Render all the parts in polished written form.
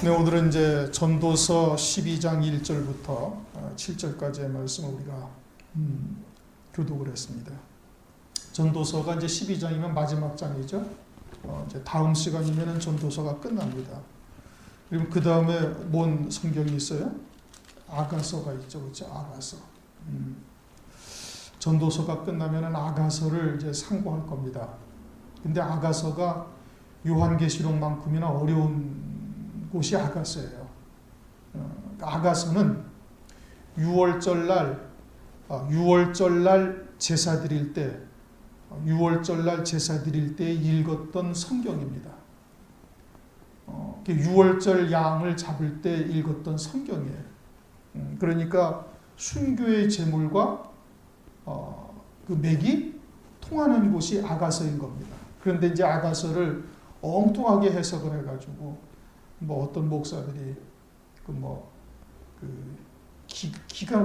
네, 오늘은 이제 전도서 12장 1절부터 7절까지의 말씀을 우리가 교독을 했습니다. 전도서가 이제 12장이면 마지막 장이죠. 이제 다음 시간이면은 전도서가 끝납니다. 그리고 그 다음에 뭔 성경이 있어요? 아가서가 있죠, 그렇죠? 아가서. 전도서가 끝나면은 아가서를 이제 상고할 겁니다. 근데 아가서가 요한계시록만큼이나 어려운 곳이 아가서예요. 아가서는 6월절 날 제사 드릴 때, 6월절 날 제사 드릴 때 읽었던 성경입니다. 6월절 양을 잡을 때 읽었던 성경이에요. 그러니까 순교의 제물과 그 맥이 통하는 곳이 아가서인 겁니다. 그런데 이제 아가서를 엉뚱하게 해석을 해가지고 어떤 목사들이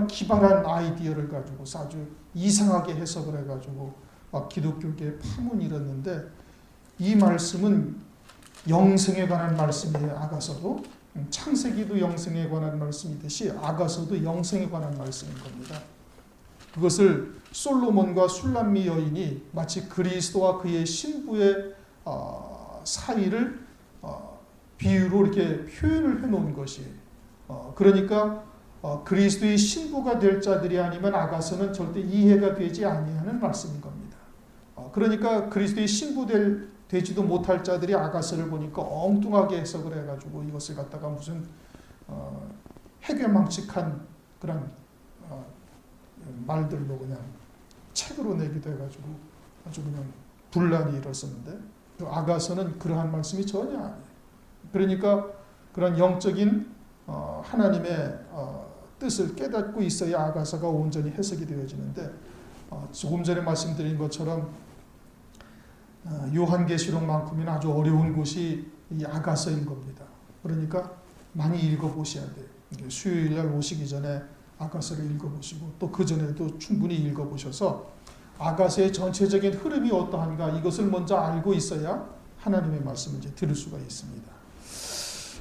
기발한 아이디어를 가지고 아주 이상하게 해석을 해가지고 막 기독교계에 파문이 일었는데, 이 말씀은 영생에 관한 말씀이에요. 아가서도 창세기도 영생에 관한 말씀이듯이 아가서도 영생에 관한 말씀인 겁니다. 그것을 솔로몬과 술람미 여인이 마치 그리스도와 그의 신부의 사이를 비유로 이렇게 표현을 해놓은 것이, 그러니까 그리스도의 신부가 될 자들이 아니면 아가서는 절대 이해가 되지 아니하는 말씀인 겁니다. 그러니까 그리스도의 신부 되지도 못할 자들이 아가서를 보니까 엉뚱하게 해석을 해가지고 이것을 갖다가 무슨 해괴망측한 그런 말들로 그냥 책으로 내기도 해가지고 아주 그냥 분란이 일었었는데, 아가서는 그러한 말씀이 전혀 아니에요. 그러니까 그런 영적인 하나님의 뜻을 깨닫고 있어야 아가서가 온전히 해석이 되어지는데, 조금 전에 말씀드린 것처럼 요한계시록만큼이나 아주 어려운 곳이 이 아가서인 겁니다. 그러니까 많이 읽어보셔야 돼요. 수요일날 오시기 전에 아가서를 읽어보시고 또 그 전에도 충분히 읽어보셔서 아가서의 전체적인 흐름이 어떠한가 이것을 먼저 알고 있어야 하나님의 말씀을 이제 들을 수가 있습니다.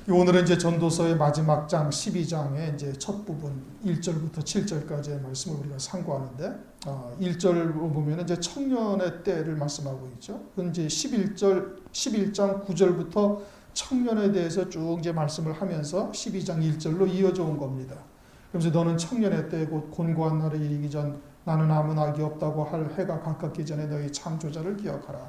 오늘은 이제 전도서의 마지막 장 12장의 이제 첫 부분 1절부터 7절까지의 말씀을 우리가 상고하는데, 1절로 보면 이제 청년의 때를 말씀하고 있죠. 그건 이제 11장 9절부터 청년에 대해서 쭉 이제 말씀을 하면서 12장 1절로 이어져 온 겁니다. 그래서 너는 청년의 때 곧 곤고한 날에 이르기 전 나는 아무 낙이 없다고 할 해가 가깝기 전에 너희 창조자를 기억하라.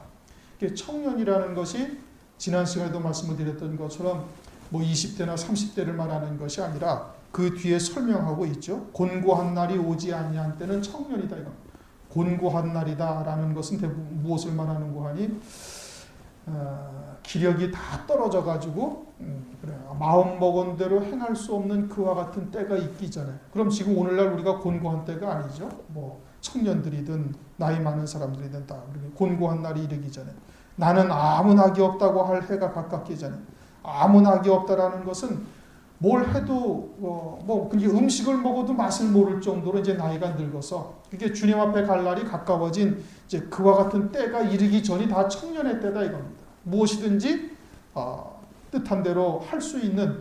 청년이라는 것이 지난 시간에도 말씀을 드렸던 것처럼 20대나 30대를 말하는 것이 아니라 그 뒤에 설명하고 있죠. 곤고한 날이 오지 아니한 때는 청년이다. 이거. 곤고한 날이다라는 것은 대부분 무엇을 말하는고 하니 기력이 다 떨어져 가지고 마음 먹은 대로 행할 수 없는 그와 같은 때가 있기 전에, 그럼 지금 오늘날 우리가 곤고한 때가 아니죠. 청년들이든 나이 많은 사람들이든 다 곤고한 날이 이르기 전에, 나는 아무 낙이 없다고 할 해가 가깝기 전에. 아무 낙이 없다라는 것은 뭘 해도 음식을 먹어도 맛을 모를 정도로 이제 나이가 늙어서 그게 주님 앞에 갈 날이 가까워진 이제 그와 같은 때가 이르기 전이 다 청년의 때다 이겁니다. 무엇이든지 뜻한 대로 할 수 있는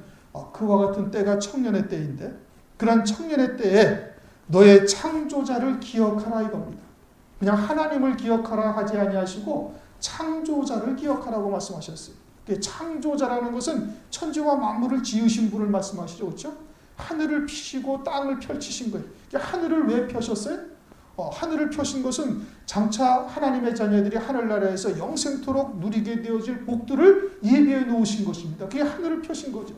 그와 같은 때가 청년의 때인데, 그런 청년의 때에 너의 창조자를 기억하라 이겁니다. 그냥 하나님을 기억하라 하지 아니하시고 창조자를 기억하라고 말씀하셨어요. 창조자라는 것은 천지와 만물을 지으신 분을 말씀하시죠. 그렇죠? 하늘을 피시고 땅을 펼치신 거예요. 하늘을 왜 펴셨어요? 하늘을 펴신 것은 장차 하나님의 자녀들이 하늘나라에서 영생토록 누리게 되어질 복들을 예비해 놓으신 것입니다. 그게 하늘을 펴신 거죠.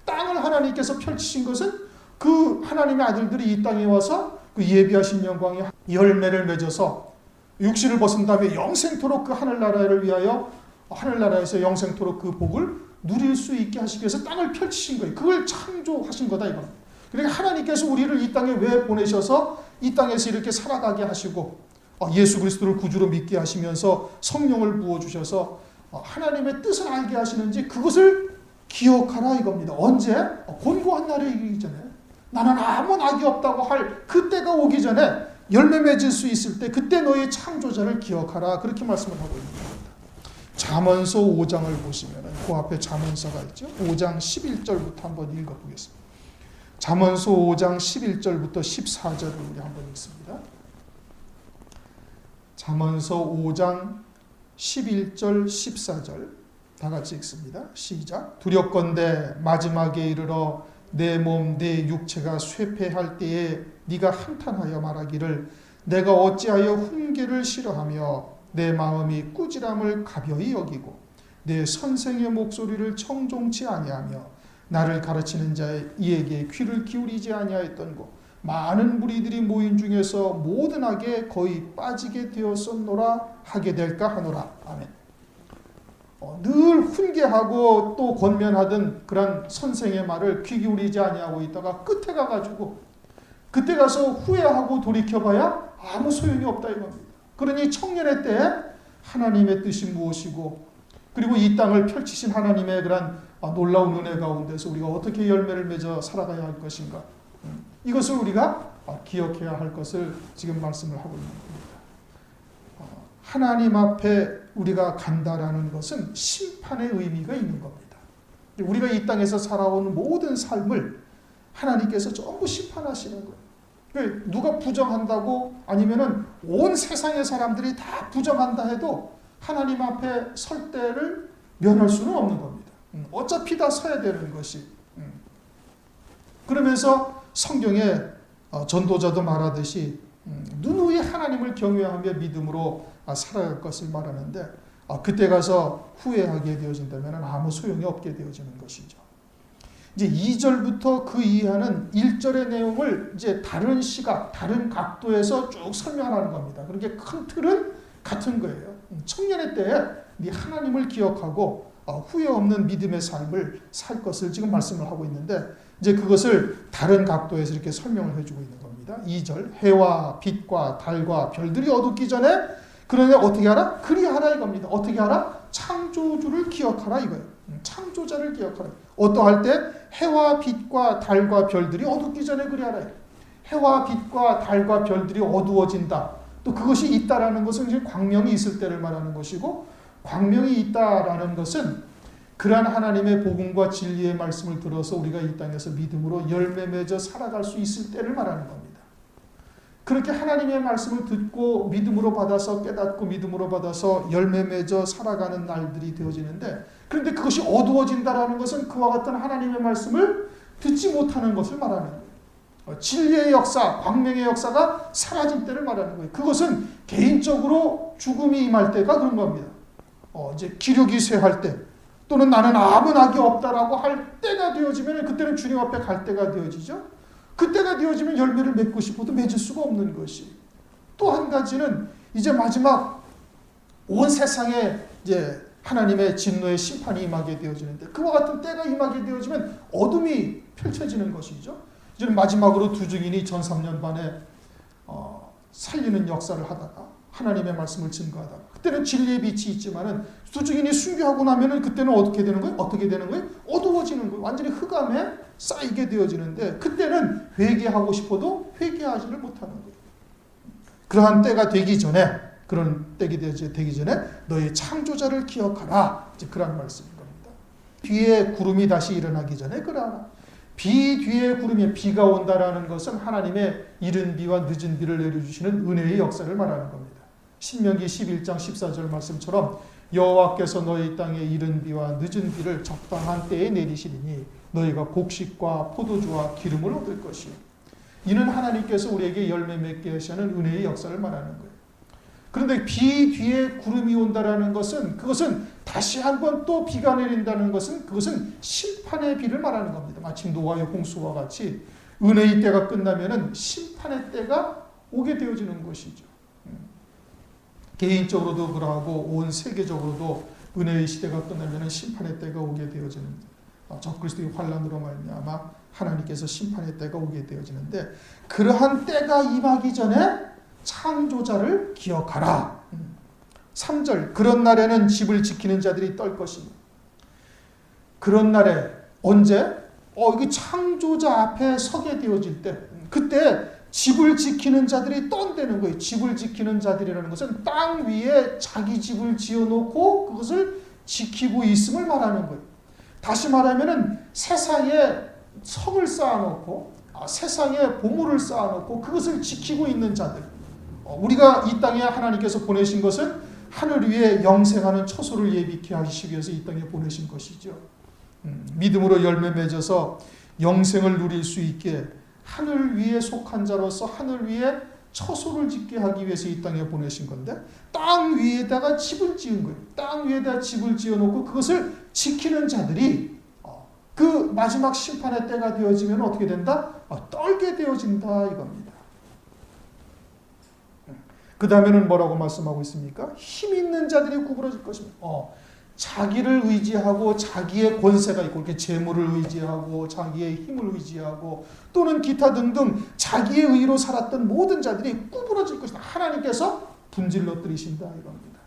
땅을 하나님께서 펼치신 것은 그 하나님의 아들들이 이 땅에 와서 그 예비하신 영광의 열매를 맺어서 육신을 벗은 다음에 영생토록 그 하늘나라를 위하여 하늘나라에서 영생토록 그 복을 누릴 수 있게 하시기 위해서 땅을 펼치신 거예요. 그걸 창조하신 거다 이거. 그러니까 하나님께서 우리를 이 땅에 왜 보내셔서 이 땅에서 이렇게 살아가게 하시고 예수 그리스도를 구주로 믿게 하시면서 성령을 부어주셔서 하나님의 뜻을 알게 하시는지 그것을 기억하라 이겁니다. 언제? 곤고한 날에 이르기 전에, 나는 아무 낙이 없다고 할 그때가 오기 전에, 열매 맺을 수 있을 때 그때 너의 창조자를 기억하라, 그렇게 말씀을 하고 있는 겁니다. 잠언서 5장을 보시면 그 앞에 잠언서가 있죠. 5장 11절부터 한번 읽어보겠습니다. 잠언서 5장 11절부터 14절을 우리 한번 읽습니다. 잠언서 5장 11절 14절 다 같이 읽습니다. 시작. 두렵건대 마지막에 이르러 내 몸 내 육체가 쇠폐할 때에 네가 한탄하여 말하기를 내가 어찌하여 훈계를 싫어하며 내 마음이 꾸지람을 가벼이 여기고 내 선생의 목소리를 청종치 아니하며 나를 가르치는 자의 이에게 귀를 기울이지 아니하였던고 많은 무리들이 모인 중에서 모든 악에 거의 빠지게 되었었노라 하게 될까 하노라. 아멘. 늘 훈계하고 또 권면하던 그런 선생의 말을 귀 기울이지 아니하고 있다가 끝에 가가지고 그때 가서 후회하고 돌이켜봐야 아무 소용이 없다 이겁니다. 그러니 청년의 때 하나님의 뜻이 무엇이고 그리고 이 땅을 펼치신 하나님의 그런 놀라운 은혜 가운데서 우리가 어떻게 열매를 맺어 살아가야 할 것인가, 이것을 우리가 기억해야 할 것을 지금 말씀을 하고 있는 겁니다. 하나님 앞에 우리가 간다라는 것은 심판의 의미가 있는 겁니다. 우리가 이 땅에서 살아온 모든 삶을 하나님께서 전부 심판하시는 거예요. 누가 부정한다고 아니면은 온 세상의 사람들이 다 부정한다 해도 하나님 앞에 설 때를 면할 수는 없는 겁니다. 어차피 다 서야 되는 것이. 그러면서 성경에 전도자도 말하듯이 누누이 하나님을 경외하며 믿음으로 살아갈 것을 말하는데 그때 가서 후회하게 되어진다면 아무 소용이 없게 되어지는 것이죠. 이제 2절부터 그 이하는 1절의 내용을 이제 다른 시각, 다른 각도에서 쭉 설명하는 겁니다. 그렇게 큰 틀은 같은 거예요. 청년의 때에 네 하나님을 기억하고 후회 없는 믿음의 삶을 살 것을 지금 말씀을 하고 있는데 이제 그것을 다른 각도에서 이렇게 설명을 해주고 있는 겁니다. 2절 해와 빛과 달과 별들이 어둡기 전에 그러니 어떻게 하라? 그리하라 이겁니다. 어떻게 하라? 창조주를 기억하라 이거예요. 창조자를 기억하라. 어떠할 때 해와 빛과 달과 별들이 어둡기 전에 그리하라. 해와 빛과 달과 별들이 어두워진다. 또 그것이 있다라는 것은 이제 광명이 있을 때를 말하는 것이고, 광명이 있다라는 것은 그러한 하나님의 복음과 진리의 말씀을 들어서 우리가 이 땅에서 믿음으로 열매 맺어 살아갈 수 있을 때를 말하는 겁니다. 그렇게 하나님의 말씀을 듣고 믿음으로 받아서 깨닫고 믿음으로 받아서 열매 맺어 살아가는 날들이 되어지는데, 그런데 그것이 어두워진다라는 것은 그와 같은 하나님의 말씀을 듣지 못하는 것을 말하는 거예요. 진리의 역사, 광명의 역사가 사라질 때를 말하는 거예요. 그것은 개인적으로 죽음이 임할 때가 그런 겁니다. 이제 기력이 쇠할 때, 또는 나는 아무 낙이 없다라고 할 때가 되어지면 그때는 주님 앞에 갈 때가 되어지죠. 그때가 되어지면 열매를 맺고 싶어도 맺을 수가 없는 것이. 또 한 가지는 이제 마지막 온 세상에 이제 하나님의 진노의 심판이 임하게 되어지는데, 그와 같은 때가 임하게 되어지면 어둠이 펼쳐지는 것이죠. 이제는 마지막으로 두 증인이 전 3년 반에 살리는 역사를 하다가 하나님의 말씀을 증거하다가, 그때는 진리의 빛이 있지만은 두 증인이 순교하고 나면은 그때는 어떻게 되는 거예요? 어떻게 되는 거예요? 어두워지는 거예요. 완전히 흑암에 쌓이게 되어지는데, 그때는 회개하고 싶어도 회개하지를 못하는 거예요. 그러한 때가 되기 전에, 그런 때가 되기 전에 너의 창조자를 기억하라. 이제 그런 말씀인 겁니다. 뒤에 구름이 다시 일어나기 전에 그러하라. 비 뒤에 구름이, 비가 온다라는 것은 하나님의 이른 비와 늦은 비를 내려주시는 은혜의 역사를 말하는 겁니다. 신명기 11장 14절 말씀처럼 여호와께서 너희 땅에 이른 비와 늦은 비를 적당한 때에 내리시리니 너희가 곡식과 포도주와 기름을 얻을 것이요. 이는 하나님께서 우리에게 열매 맺게 하시는 은혜의 역사를 말하는 거예요. 그런데 비 뒤에 구름이 온다라는 것은, 그것은 다시 한번 또 비가 내린다는 것은, 그것은 심판의 비를 말하는 겁니다. 마치 노아의 홍수와 같이 은혜의 때가 끝나면은 심판의 때가 오게 되어지는 것이죠. 개인적으로도 그러하고 온 세계적으로도 은혜의 시대가 끝나면은 심판의 때가 오게 되어지는, 적그리스도의 환난으로 말미암아 하나님께서 심판의 때가 오게 되어지는데, 그러한 때가 임하기 전에 창조자를 기억하라. 3절 그런 날에는 집을 지키는 자들이 떨 것이니. 그런 날에 언제? 이게 창조자 앞에 서게 되어질 때, 그때 집을 지키는 자들이 떤대는 거예요. 집을 지키는 자들이라는 것은 땅 위에 자기 집을 지어놓고 그것을 지키고 있음을 말하는 거예요. 다시 말하면은 세상에 성을 쌓아놓고 세상에 보물을 쌓아놓고 그것을 지키고 있는 자들. 우리가 이 땅에 하나님께서 보내신 것은 하늘 위에 영생하는 처소를 예비케 하시기 위해서 이 땅에 보내신 것이죠. 믿음으로 열매 맺어서 영생을 누릴 수 있게 하늘 위에 속한 자로서 하늘 위에 처소를 짓게 하기 위해서 이 땅에 보내신 건데 땅 위에다가 집을 지은 거예요. 땅 위에다가 집을 지어놓고 그것을 지키는 자들이 그 마지막 심판의 때가 되어지면 어떻게 된다? 떨게 되어진다 이겁니다. 그 다음에는 뭐라고 말씀하고 있습니까? 힘 있는 자들이 구부러질 것입니다. 자기를 의지하고 자기의 권세가 있고 이렇게 재물을 의지하고 자기의 힘을 의지하고 또는 기타 등등 자기의 의로 살았던 모든 자들이 구부러질 것이다. 하나님께서 분질러 들이신다 이겁니다.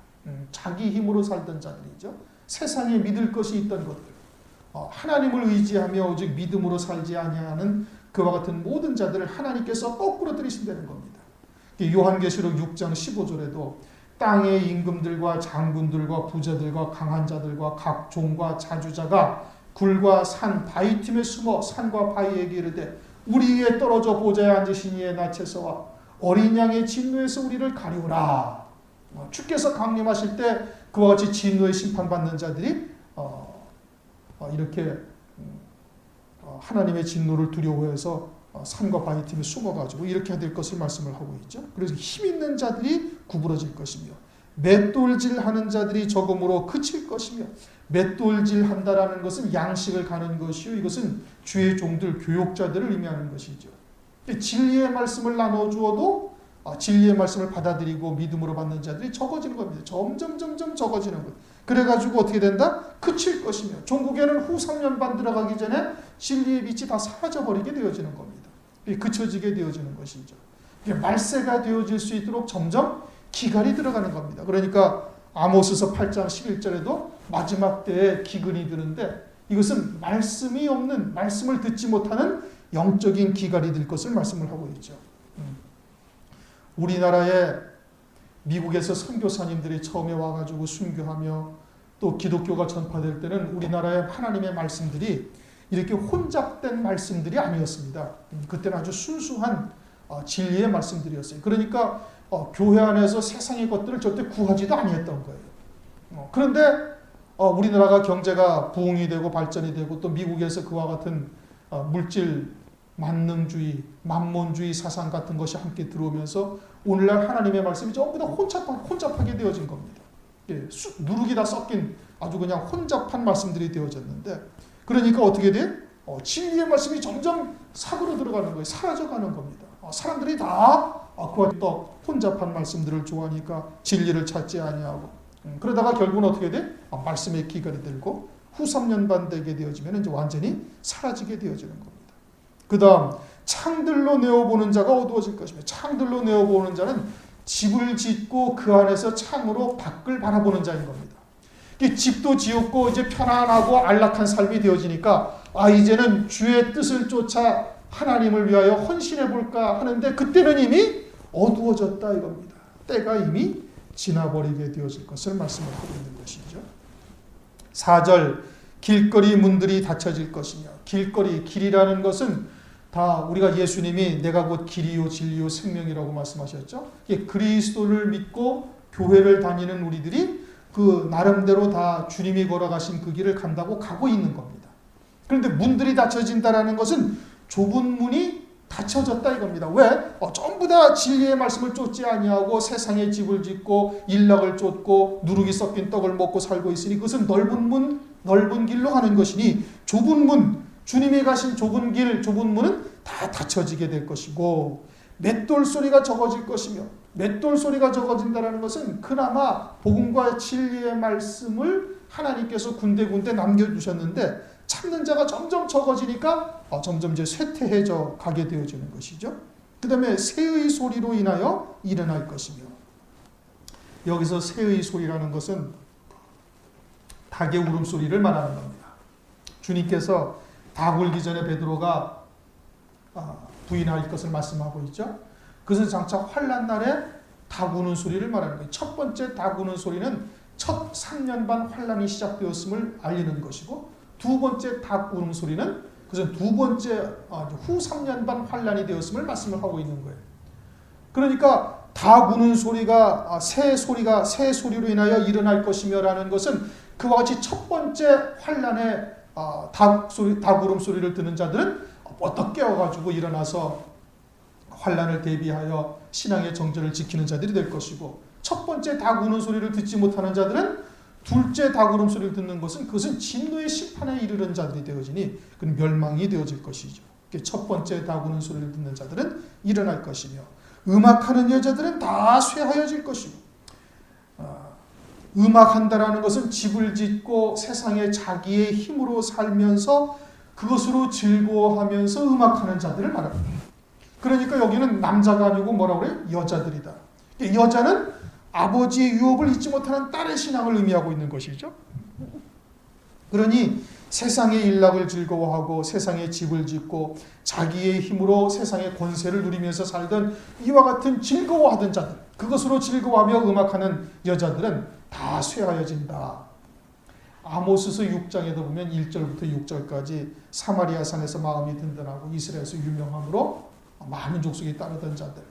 자기 힘으로 살던 자들이죠. 세상에 믿을 것이 있던 것들. 하나님을 의지하며 오직 믿음으로 살지 아니하는 그와 같은 모든 자들을 하나님께서 거꾸로 들이신다는 겁니다. 요한계시록 6장 15절에도 땅의 임금들과 장군들과 부자들과 강한 자들과 각 종과 자주자가 굴과 산 바위 틈에 숨어 산과 바위에게 이르되 우리 위에 떨어져 보좌에 앉으신 이의 낯에서와 어린 양의 진노에서 우리를 가리우라. 주께서 강림하실 때 그와 같이 진노의 심판받는 자들이 이렇게 하나님의 진노를 두려워해서 산과 바위 틈에 숨어가지고 이렇게 될 것을 말씀을 하고 있죠. 그래서 힘 있는 자들이 구부러질 것이며 맷돌질하는 자들이 적음으로 그칠 것이며 맷돌질 한다라는 것은 양식을 가는 것이요 이것은 주의 종들 교육자들을 의미하는 것이죠. 진리의 말씀을 나눠주어도 진리의 말씀을 받아들이고 믿음으로 받는 자들이 적어지는 겁니다. 점점 적어지는 것. 그래가지고 어떻게 된다? 그칠 것이며 종국에는 후 3년반 들어가기 전에 진리의 빛이 다 사라져버리게 되어지는 겁니다. 그쳐지게 되어지는 것이죠. 말세가 되어질 수 있도록 점점 기갈이 들어가는 겁니다. 그러니까 아모스서 8장 11절에도 마지막 때에 기근이 드는데 이것은 말씀이 없는 말씀을 듣지 못하는 영적인 기갈이 될 것을 말씀을 하고 있죠. 우리나라에 미국에서 선교사님들이 처음에 와가지고 순교하며 또 기독교가 전파될 때는 우리나라의 하나님의 말씀들이 이렇게 혼잡된 말씀들이 아니었습니다. 그때는 아주 순수한 진리의 말씀들이었어요. 그러니까 교회 안에서 세상의 것들을 절대 구하지도 아니했던 거예요. 그런데 우리나라가 경제가 부흥이 되고 발전이 되고 또 미국에서 그와 같은 물질 만능주의, 만몬주의 사상 같은 것이 함께 들어오면서 오늘날 하나님의 말씀이 전부 다 혼잡하게 되어진 겁니다. 누룩이 다 섞인 아주 그냥 혼잡한 말씀들이 되어졌는데 그러니까 어떻게 돼? 진리의 말씀이 점점 사고로 들어가는 거예요. 사라져가는 겁니다. 사람들이 다 그와 또 혼잡한 말씀들을 좋아하니까 진리를 찾지 아니하고 그러다가 결국은 어떻게 돼? 말씀의 기갈이 들고 후 3년반 되게 되어지면 이제 완전히 사라지게 되어지는 겁니다. 그 다음 창들로 내어보는 자가 어두워질 것이며 창들로 내어보는 자는 집을 짓고 그 안에서 창으로 밖을 바라보는 자인 겁니다. 집도 지었고 이제 편안하고 안락한 삶이 되어지니까 이제는 주의 뜻을 쫓아 하나님을 위하여 헌신해 볼까 하는데 그때는 이미 어두워졌다 이겁니다. 때가 이미 지나버리게 되어질 것을 말씀을 하고 있는 것이죠. 4절 길거리 문들이 닫혀질 것이며 길거리 길이라는 것은 다 우리가 예수님이 내가 곧 길이요 진리요 생명이라고 말씀하셨죠. 그리스도를 믿고 교회를 다니는 우리들이 그 나름대로 다 주님이 걸어가신 그 길을 간다고 가고 있는 겁니다. 그런데 문들이 닫혀진다라는 것은 좁은 문이 닫혀졌다 이겁니다. 왜? 전부 다 진리의 말씀을 쫓지 아니하고 세상의 집을 짓고 일락을 쫓고 누룩이 섞인 떡을 먹고 살고 있으니 그것은 넓은 문, 넓은 길로 가는 것이니 좁은 문, 주님이 가신 좁은 길, 좁은 문은 다 닫혀지게 될 것이고 맷돌 소리가 적어질 것이며 맷돌 소리가 적어진다는 것은 그나마 복음과 진리의 말씀을 하나님께서 군데군데 남겨주셨는데 찾는 자가 점점 적어지니까 점점 이제 쇠퇴해져 가게 되어지는 것이죠. 그 다음에 새의 소리로 인하여 일어날 것이며 여기서 새의 소리라는 것은 닭의 울음소리를 말하는 겁니다. 주님께서 닭 울기 전에 베드로가 부인할 것을 말씀하고 있죠. 그것은 장차 환난 날에 닭 우는 소리를 말하는 거예요. 첫 번째 닭 우는 소리는 첫 3년 반 환난이 시작되었음을 알리는 것이고, 두 번째 닭 우는 소리는 그것은 두 번째 후 3년 반 환난이 되었음을 말씀을 하고 있는 거예요. 그러니까 닭 우는 소리가 새 소리로 인하여 일어날 것이며라는 것은 그와 같이 첫 번째 환난의 닭 울음소리를 듣는 자들은 뻗떡 깨어가지고 일어나서 환난을 대비하여 신앙의 정절을 지키는 자들이 될 것이고, 첫 번째 닭 우는 소리를 듣지 못하는 자들은 둘째 닭 울음소리를 듣는 것은 그것은 진노의 심판에 이르는 자들이 되어지니 그건 멸망이 되어질 것이죠. 첫 번째 닭 우는 소리를 듣는 자들은 일어날 것이며, 음악하는 여자들은 다 쇠하여질 것이고, 음악한다라는 것은 집을 짓고 세상에 자기의 힘으로 살면서 그것으로 즐거워하면서 음악하는 자들을 말합니다. 그러니까 여기는 남자가 아니고 뭐라고 그래요? 여자들이다. 여자는 아버지의 유업을 잊지 못하는 딸의 신앙을 의미하고 있는 것이죠. 그러니 세상의 일락을 즐거워하고 세상에 집을 짓고 자기의 힘으로 세상의 권세를 누리면서 살던 이와 같은 즐거워하던 자들, 그것으로 즐거워하며 음악하는 여자들은 다 쇠하여진다. 아모스서 6장에도 보면 1절부터 6절까지 사마리아 산에서 마음이 든든하고 이스라엘에서 유명함으로 많은 족속이 따르던 자들,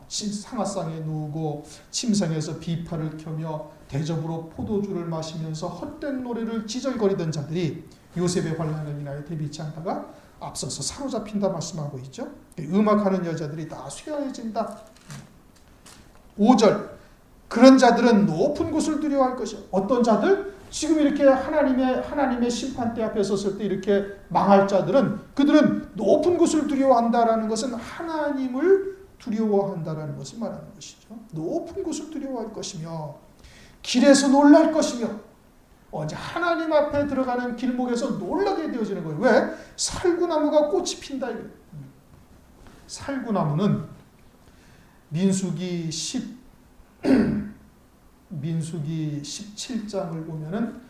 상아상에 누우고 침상에서 비파를 켜며 대접으로 포도주를 마시면서 헛된 노래를 지절거리던 자들이 요셉의 환난을 인하여 대비치 않다가 앞서서 사로잡힌다 말씀하고 있죠. 음악하는 여자들이 다 쇠하여진다. 5절, 그런 자들은 높은 곳을 두려워할 것이요. 어떤 자들? 지금 이렇게 하나님의 심판대 앞에 섰을 때 이렇게 망할 자들은, 그들은 높은 곳을 두려워한다라는 것은 하나님을 두려워한다라는 것을 말하는 것이죠. 높은 곳을 두려워할 것이며 길에서 놀랄 것이며, 이제 하나님 앞에 들어가는 길목에서 놀라게 되어지는 거예요. 왜? 살구나무가 꽃이 핀다. 살구나무는 민수기 17장을 보면은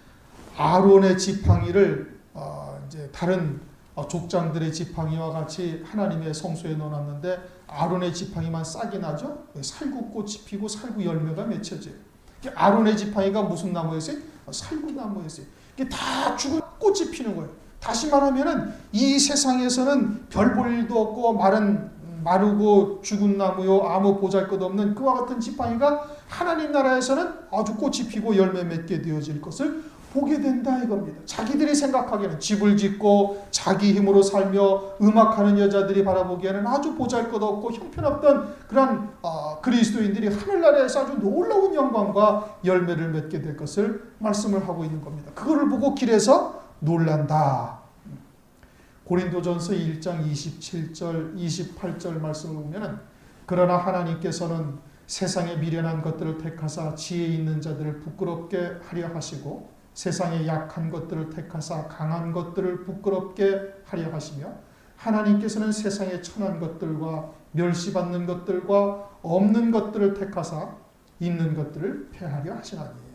아론의 지팡이를 이제 다른 족장들의 지팡이와 같이 하나님의 성소에 넣어놨는데 아론의 지팡이만 싹이 나죠. 살구꽃이 피고 살구 열매가 맺혀져요. 아론의 지팡이가 무슨 나무였어요? 살구나무였어요. 이게 다 죽은 꽃이 피는 거예요. 다시 말하면은 이 세상에서는 별 볼 일도 없고 마르고 죽은 나무요 아무 보잘것없는 그와 같은 지팡이가 하나님 나라에서는 아주 꽃이 피고 열매 맺게 되어질 것을 보게 된다 이겁니다. 자기들이 생각하기에는 집을 짓고 자기 힘으로 살며 음악하는 여자들이 바라보기에는 아주 보잘것없고 형편없던 그런 그리스도인들이 하늘나라에서 아주 놀라운 영광과 열매를 맺게 될 것을 말씀을 하고 있는 겁니다. 그거를 보고 길에서 놀란다. 고린도전서 1장 27절 28절 말씀을 보면은 그러나 하나님께서는 세상에 미련한 것들을 택하사 지혜 있는 자들을 부끄럽게 하려 하시고 세상에 약한 것들을 택하사 강한 것들을 부끄럽게 하려 하시며 하나님께서는 세상에 천한 것들과 멸시받는 것들과 없는 것들을 택하사 있는 것들을 폐하려 하시나니.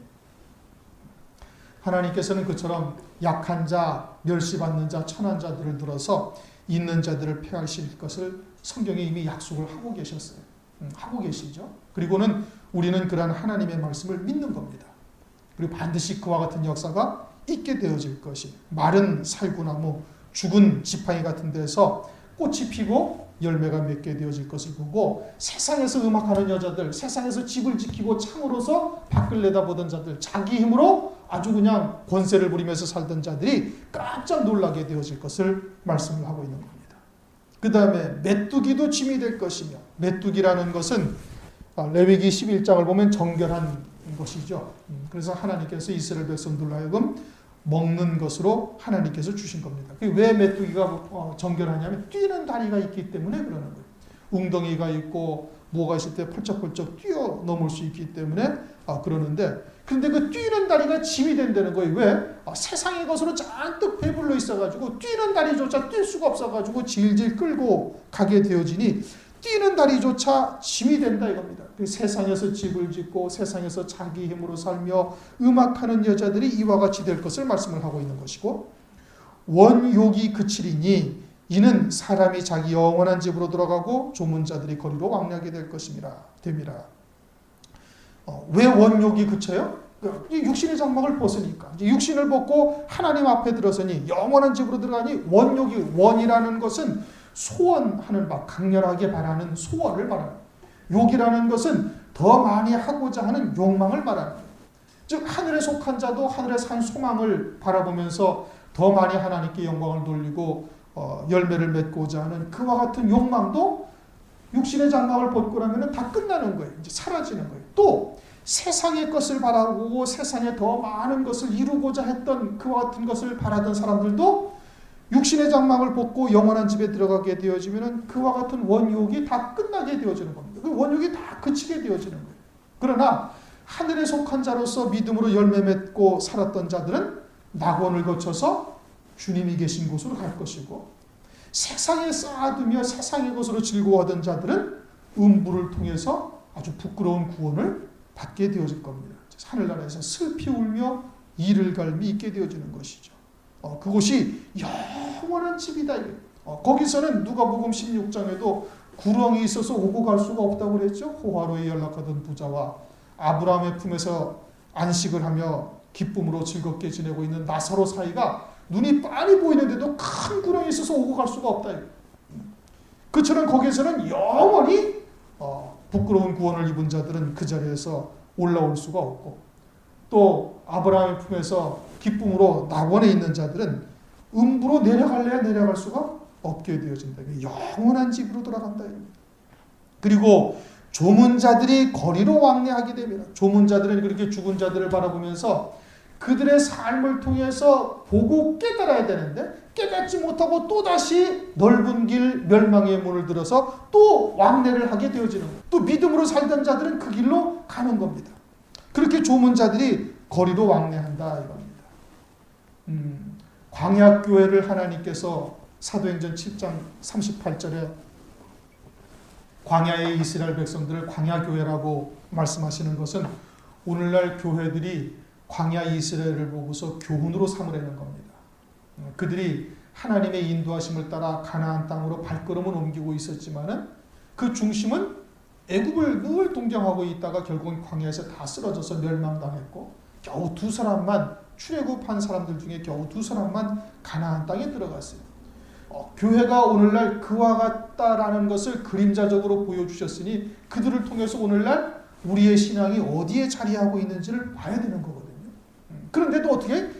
하나님께서는 그처럼 약한 자, 멸시받는 자, 천한 자들을 들어서 있는 자들을 폐하실 것을 성경에 이미 약속을 하고 계셨어요. 하고 계시죠. 그리고는 우리는 그러한 하나님의 말씀을 믿는 겁니다. 그리고 반드시 그와 같은 역사가 있게 되어질 것이 마른 살구나무, 죽은 지팡이 같은 데서 꽃이 피고 열매가 맺게 되어질 것을 보고 세상에서 음악하는 여자들, 세상에서 집을 지키고 창으로서 밖을 내다보던 자들, 자기 힘으로 아주 그냥 권세를 부리면서 살던 자들이 깜짝 놀라게 되어질 것을 말씀을 하고 있는 겁니다. 그 다음에 메뚜기도 짐이 될 것이며, 메뚜기라는 것은 레위기 11장을 보면 정결한 것이죠. 그래서 하나님께서 이스라엘 백성들로 하여금 먹는 것으로 하나님께서 주신 겁니다. 왜 메뚜기가 정결하냐면 뛰는 다리가 있기 때문에 그러는 거예요. 웅덩이가 있고 뭐가 있을 때 펄쩍펄쩍 뛰어넘을 수 있기 때문에 그러는데, 그런데 그 뛰는 다리가 짐이 된다는 거예요. 왜? 세상의 것으로 잔뜩 배불러 있어가지고 뛰는 다리조차 뛸 수가 없어가지고 질질 끌고 가게 되어지니 뛰는 다리조차 짐이 된다 이겁니다. 세상에서 집을 짓고 세상에서 자기 힘으로 살며 음악하는 여자들이 이와 같이 될 것을 말씀을 하고 있는 것이고, 원욕이 그치리니 이는 사람이 자기 영원한 집으로 들어가고 조문자들이 거리로 왕래하게 될 것입니다. 왜 원욕이 그쳐요? 육신의 장막을 벗으니까. 육신을 벗고 하나님 앞에 들어서니 영원한 집으로 들어가니 원욕이, 원이라는 것은 소원하는 바, 강렬하게 바라는 소원을 말하는, 욕이라는 것은 더 많이 하고자 하는 욕망을 말하는 거예요. 즉 하늘에 속한 자도 하늘에 산 소망을 바라보면서 더 많이 하나님께 영광을 돌리고 열매를 맺고자 하는 그와 같은 욕망도 육신의 장막을 벗고 나면 다 끝나는 거예요. 이제 사라지는 거예요. 또 세상의 것을 바라보고 세상에 더 많은 것을 이루고자 했던 그와 같은 것을 바라던 사람들도 육신의 장막을 벗고 영원한 집에 들어가게 되어지면 그와 같은 원욕이 다 끝나게 되어지는 겁니다. 그 원욕이 다 그치게 되어지는 거예요. 그러나 하늘에 속한 자로서 믿음으로 열매 맺고 살았던 자들은 낙원을 거쳐서 주님이 계신 곳으로 갈 것이고, 세상에 쌓아두며 세상의 것으로 즐거워하던 자들은 음부를 통해서 아주 부끄러운 구원을 받게 되어질 겁니다. 하늘나라에서 슬피 울며 이를 갈미 있게 되어지는 것이죠. 그곳이 영원한 집이다. 거기서는 누가복음 16장에도 구렁이 있어서 오고 갈 수가 없다고 그랬죠. 호화로에 연락하던 부자와 아브라함의 품에서 안식을 하며 기쁨으로 즐겁게 지내고 있는 나사로 사이가 눈이 빤히 보이는데도 큰 구렁이 있어서 오고 갈 수가 없다. 그처럼 거기에서는 영원히 부끄러운 구원을 입은 자들은 그 자리에서 올라올 수가 없고, 또 아브라함의 품에서 기쁨으로 낙원에 있는 자들은 음부로 내려갈래야 내려갈 수가 없게 되어진다. 영원한 집으로 돌아간다. 그리고 조문자들이 거리로 왕래하게 됩니다. 조문자들은 그렇게 죽은 자들을 바라보면서 그들의 삶을 통해서 보고 깨달아야 되는데 깨닫지 못하고 또다시 넓은 길 멸망의 문을 들어서 또 왕래를 하게 되어지는 거예요. 또 믿음으로 살던 자들은 그 길로 가는 겁니다. 그렇게 조문자들이 거리로 왕래한다 이겁니다. 광야교회를 하나님께서 사도행전 7장 38절에 광야의 이스라엘 백성들을 광야교회라고 말씀하시는 것은 오늘날 교회들이 광야 이스라엘을 보고서 교훈으로 삼으려는 겁니다. 그들이 하나님의 인도하심을 따라 가나안 땅으로 발걸음을 옮기고 있었지만은 그 중심은 애굽을 늘 동경하고 있다가 결국은 광야에서 다 쓰러져서 멸망당했고, 겨우 두 사람만, 출애굽한 사람들 중에 겨우 두 사람만 가나안 땅에 들어갔어요. 교회가 오늘날 그와 같다라는 것을 그림자적으로 보여주셨으니 그들을 통해서 오늘날 우리의 신앙이 어디에 자리하고 있는지를 봐야 되는 거거든요. 그런데도 어떻게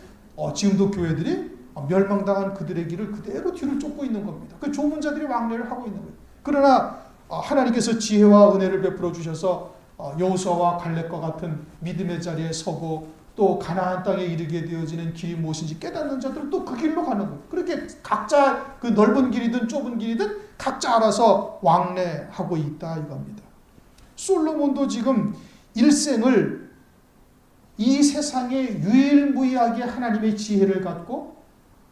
지금도 교회들이 멸망당한 그들의 길을 그대로 뒤를 쫓고 있는 겁니다. 그 조문자들이 왕래를 하고 있는 거예요. 그러나 하나님께서 지혜와 은혜를 베풀어 주셔서 여호수아와 갈렙과 같은 믿음의 자리에 서고 또 가나안 땅에 이르게 되어지는 길이 무엇인지 깨닫는 자들은 또 그 길로 가는 거예요. 그렇게 각자 그 넓은 길이든 좁은 길이든 각자 알아서 왕래하고 있다 이겁니다. 솔로몬도 지금 일생을 이 세상에 유일무이하게 하나님의 지혜를 갖고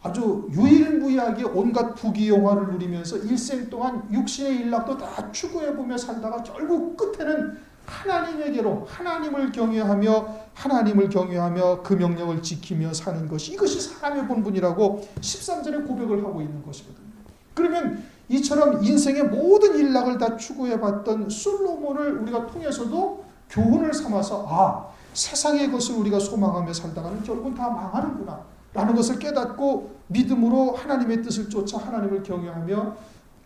아주 유일무이하게 온갖 부귀영화를 누리면서 일생 동안 육신의 일락도 다 추구해보며 살다가 결국 끝에는 하나님에게로 하나님을 경외하며 그 명령을 지키며 사는 것이, 이것이 사람의 본분이라고 13절에 고백을 하고 있는 것이거든요. 그러면 이처럼 인생의 모든 일락을 다 추구해봤던 솔로몬을 우리가 통해서도 교훈을 삼아서 세상의 것을 우리가 소망하며 살다가는 결국은 다 망하는구나 라는 것을 깨닫고 믿음으로 하나님의 뜻을 쫓아 하나님을 경외하며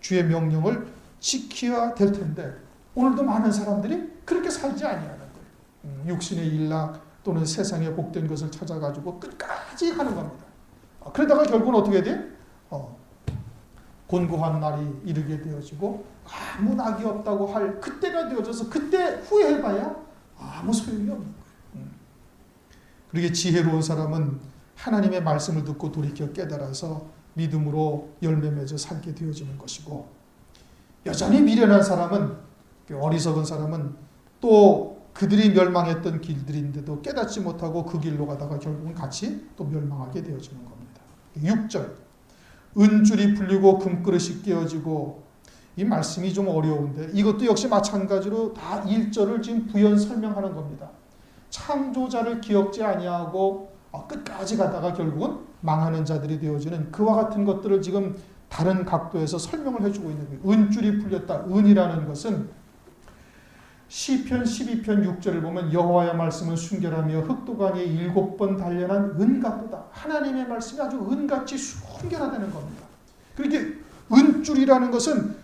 주의 명령을 지켜야 될 텐데, 오늘도 많은 사람들이 그렇게 살지 아니하는 거예요. 육신의 일락 또는 세상의 복된 것을 찾아가지고 끝까지 가는 겁니다. 그러다가 결국은 어떻게 돼? 곤고한 날이 이르게 되어지고 아무 낙이 없다고 할 그때가 되어져서 그때 후회해봐야 아무 소용이 없는 거예요. 그러게 지혜로운 사람은 하나님의 말씀을 듣고 돌이켜 깨달아서 믿음으로 열매 맺어 살게 되어지는 것이고, 여전히 미련한 사람은, 어리석은 사람은 또 그들이 멸망했던 길들인데도 깨닫지 못하고 그 길로 가다가 결국은 같이 또 멸망하게 되어지는 겁니다. 6절, 은줄이 풀리고 금그릇이 깨어지고, 이 말씀이 좀 어려운데 이것도 역시 마찬가지로 다 1절을 지금 부연 설명하는 겁니다. 창조자를 기억지 아니하고 끝까지 가다가 결국은 망하는 자들이 되어지는 그와 같은 것들을 지금 다른 각도에서 설명을 해주고 있는 거예요. 은줄이 풀렸다. 은이라는 것은 시편 12편 6절을 보면 여호와의 말씀은 순결하며 흑도가니에 7번 단련한 은같도다. 하나님의 말씀이 아주 은같이 순결하다는 겁니다. 그렇게 은줄이라는 것은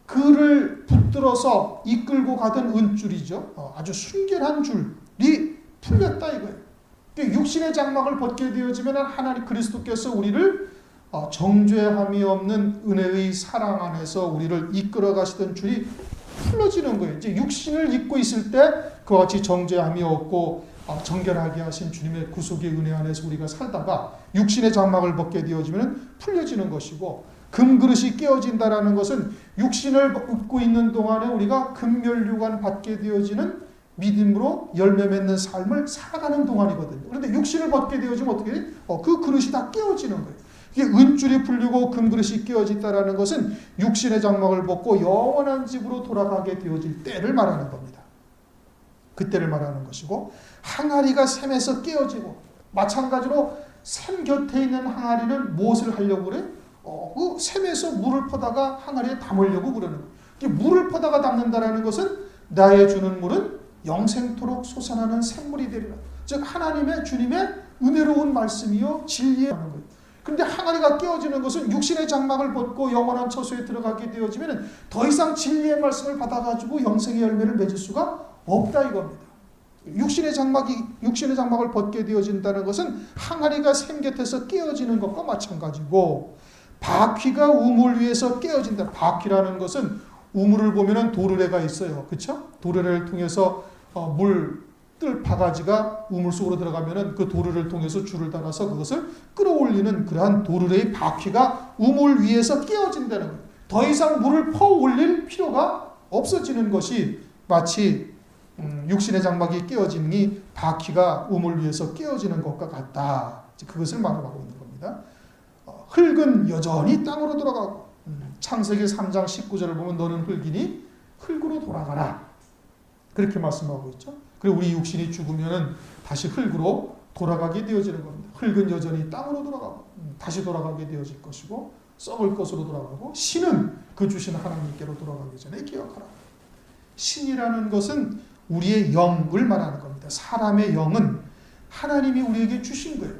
그를 붙들어서 이끌고 가던 은줄이죠. 아주 순결한 줄이 풀렸다 이거예요. 육신의 장막을 벗게 되어지면 하나님 그리스도께서 우리를 정죄함이 없는 은혜의 사랑 안에서 우리를 이끌어 가시던 줄이 풀어지는 거예요. 이제 육신을 입고 있을 때 그와 같이 정죄함이 없고 정결하게 하신 주님의 구속의 은혜 안에서 우리가 살다가 육신의 장막을 벗게 되어지면 풀려지는 것이고, 금그릇이 깨어진다라는 것은 육신을 입고 있는 동안에 우리가 금멸류관 받게 되어지는 믿음으로 열매 맺는 삶을 살아가는 동안이거든요. 그런데 육신을 벗게 되어지면 어떻게 돼? 그 그릇이 다 깨어지는 거예요. 이게 은줄이 풀리고 금그릇이 깨어진다라는 것은 육신의 장막을 벗고 영원한 집으로 돌아가게 되어질 때를 말하는 겁니다. 그때를 말하는 것이고, 항아리가 샘에서 깨어지고, 마찬가지로 샘 곁에 있는 항아리는 무엇을 하려고 그래? 그 샘에서 물을 퍼다가 항아리에 담으려고 그러는 거예요. 물을 퍼다가 담는다라는 것은 나의 주는 물은 영생토록 솟아나는 샘물이 되리라. 즉 하나님의 주님의 은혜로운 말씀이요 진리라는 거예요. 그런데 항아리가 깨어지는 것은 육신의 장막을 벗고 영원한 처소에 들어가게 되어지면 더 이상 진리의 말씀을 받아가지고 영생의 열매를 맺을 수가 없다 이겁니다. 육신의 장막을 벗게 되어진다는 것은 항아리가 샘 곁에서 깨어지는 것과 마찬가지고, 바퀴가 우물 위에서 깨어진다. 바퀴라는 것은 우물을 보면은 도르래가 있어요. 그렇죠? 도르래를 통해서 뜰 바가지가 우물 속으로 들어가면은 그 도르를 통해서 줄을 달아서 그것을 끌어올리는 그러한 도르래의 바퀴가 우물 위에서 깨어진다는 거예요. 더 이상 물을 퍼 올릴 필요가 없어지는 것이 마치 육신의 장막이 깨어짐이 바퀴가 우물 위에서 깨어지는 것과 같다. 그것을 말하고 있는 겁니다. 흙은 여전히 땅으로 돌아가고, 창세기 3장 19절을 보면 너는 흙이니 흙으로 돌아가라. 그렇게 말씀하고 있죠. 그리고 우리 육신이 죽으면 다시 흙으로 돌아가게 되어지는 겁니다. 흙은 여전히 땅으로 돌아가고 다시 돌아가게 되어질 것이고, 썩을 것으로 돌아가고, 신은 그 주신 하나님께로 돌아가기 전에 기억하라. 신이라는 것은 우리의 영을 말하는 겁니다. 사람의 영은 하나님이 우리에게 주신 거예요.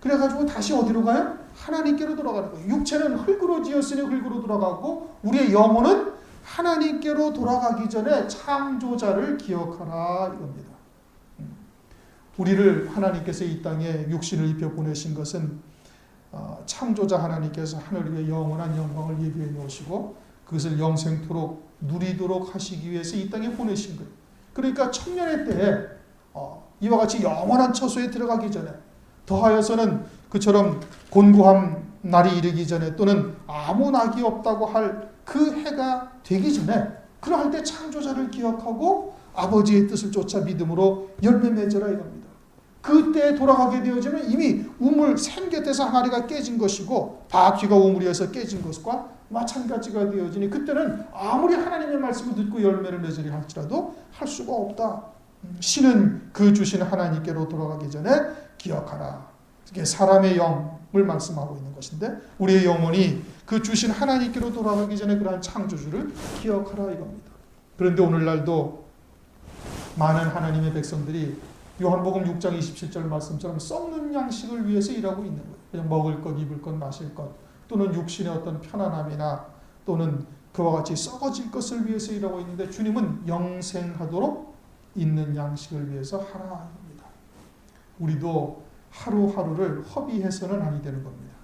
그래가지고 다시 어디로 가요? 하나님께로 돌아가는 거예요. 육체는 흙으로 지었으니 흙으로 돌아가고, 우리의 영혼은 하나님께로 돌아가기 전에 창조자를 기억하라 이겁니다. 우리를 하나님께서 이 땅에 육신을 입혀 보내신 것은 창조자 하나님께서 하늘 위에 영원한 영광을 예비해 놓으시고 그것을 영생토록 누리도록 하시기 위해서 이 땅에 보내신 거예요. 그러니까 청년의 때에 이와 같이 영원한 처소에 들어가기 전에, 더하여서는 그처럼 곤고한 날이 이르기 전에, 또는 아무 낙이 없다고 할 그 해가 되기 전에, 그러할 때 창조자를 기억하고 아버지의 뜻을 쫓아 믿음으로 열매 맺어라 이겁니다. 그때 돌아가게 되어지면 이미 우물 샘 곁에서 항아리가 깨진 것이고 바퀴가 우물 위에서 깨진 것과 마찬가지가 되어지니, 그때는 아무리 하나님의 말씀을 듣고 열매를 맺으려 할지라도 할 수가 없다. 신은 그 주신 하나님께로 돌아가기 전에 기억하라. 이게 사람의 영을 말씀하고 있는 것인데, 우리의 영혼이 그 주신 하나님께로 돌아가기 전에 그러한 창조주를 기억하라 이겁니다. 그런데 오늘날도 많은 하나님의 백성들이 요한복음 6장 27절 말씀처럼 썩는 양식을 위해서 일하고 있는 거예요. 그냥 먹을 것, 입을 것, 마실 것, 또는 육신의 어떤 편안함이나 또는 그와 같이 썩어질 것을 위해서 일하고 있는데, 주님은 영생하도록 있는 양식을 위해서 하라 합니다. 우리도 하루하루를 허비해서는 아니 되는 겁니다.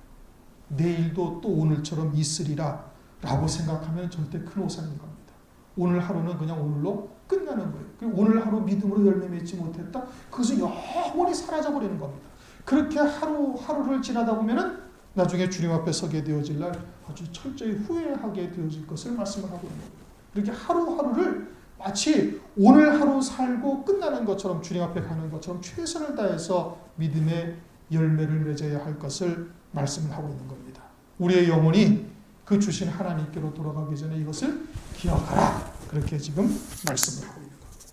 내일도 또 오늘처럼 있으리라 라고 생각하면 절대 큰 오산인 겁니다. 오늘 하루는 그냥 오늘로 끝나는 거예요. 그리고 오늘 하루 믿음으로 열매 맺지 못했다? 그것은 영원히 사라져버리는 겁니다. 그렇게 하루하루를 지나다 보면은 나중에 주님 앞에 서게 되어질 날 아주 철저히 후회하게 되어질 것을 말씀을 하고 있는 겁니다. 이렇게 하루하루를 마치 오늘 하루 살고 끝나는 것처럼, 주님 앞에 가는 것처럼 최선을 다해서 믿음의 열매를 맺어야 할 것을 말씀을 하고 있는 겁니다. 우리의 영혼이 그 주신 하나님께로 돌아가기 전에 이것을 기억하라. 그렇게 지금 말씀을 하고 있는 겁니다.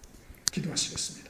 기도하시겠습니다.